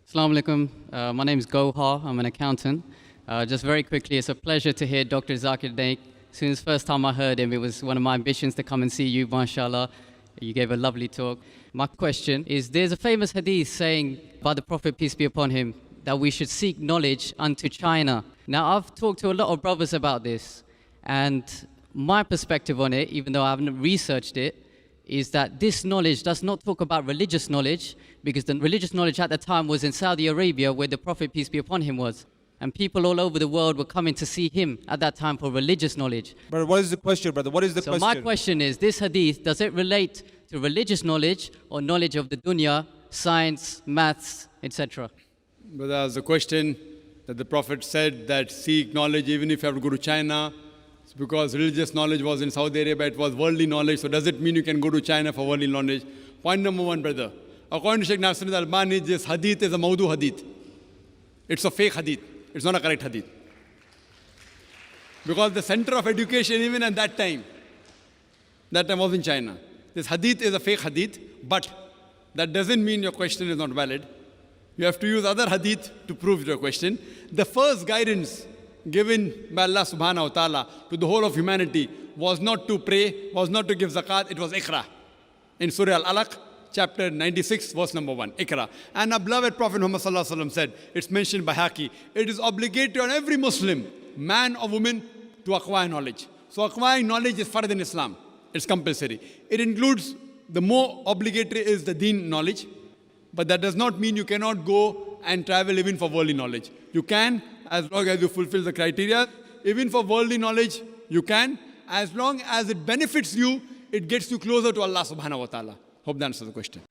Assalamu Alaikum. My name is Gohar. I'm an accountant. Just very quickly, it's a pleasure to hear Dr. Zakir Naik. Since the first time I heard him, it was one of my ambitions to come and see you, MashaAllah. You gave a lovely talk. My question is, there's a famous hadith saying by the Prophet, peace be upon him, that we should seek knowledge unto China. Now, I've talked to a lot of brothers about this, and my perspective on it, even though I haven't researched it, is that this knowledge does not talk about religious knowledge, because the religious knowledge at the time was in Saudi Arabia, where the Prophet, peace be upon him, was. And people all over the world were coming to see him at that time for religious knowledge. Brother, what is the question, brother? What is the question? So my question is, this hadith, does it relate to religious knowledge or knowledge of the dunya, science, maths, etc.? Brother, the question that the Prophet said that seek knowledge even if you have to go to China, it's because religious knowledge was in Saudi Arabia, it was worldly knowledge. So does it mean you can go to China for worldly knowledge? Point number one, brother. According to Shaikh Nassirud Albani, this hadith is a Mawdhu Hadith. It's a fake hadith. It's not a correct hadith. Because the center of education, even at that time was in China. This hadith is a fake hadith, but that doesn't mean your question is not valid. You have to use other hadith to prove your question. The first guidance given by Allah subhanahu wa ta'ala to the whole of humanity was not to pray, was not to give zakat, it was Iqra. In Surah Al Alaq, chapter 96, verse number 1, Iqra. And our beloved Prophet Muhammad sallallahu alaihi wasallam said, it's mentioned by Baihaqi, it is obligatory on every Muslim, man or woman, to acquire knowledge. So acquiring knowledge is fard in Islam. It's compulsory. It includes, the more obligatory is the Deen knowledge, but that does not mean you cannot go and travel even for worldly knowledge. You can, as long as you fulfill the criteria. Even for worldly knowledge, you can, as long as it benefits you, it gets you closer to Allah subhanahu wa ta'ala. Hope that answers the question.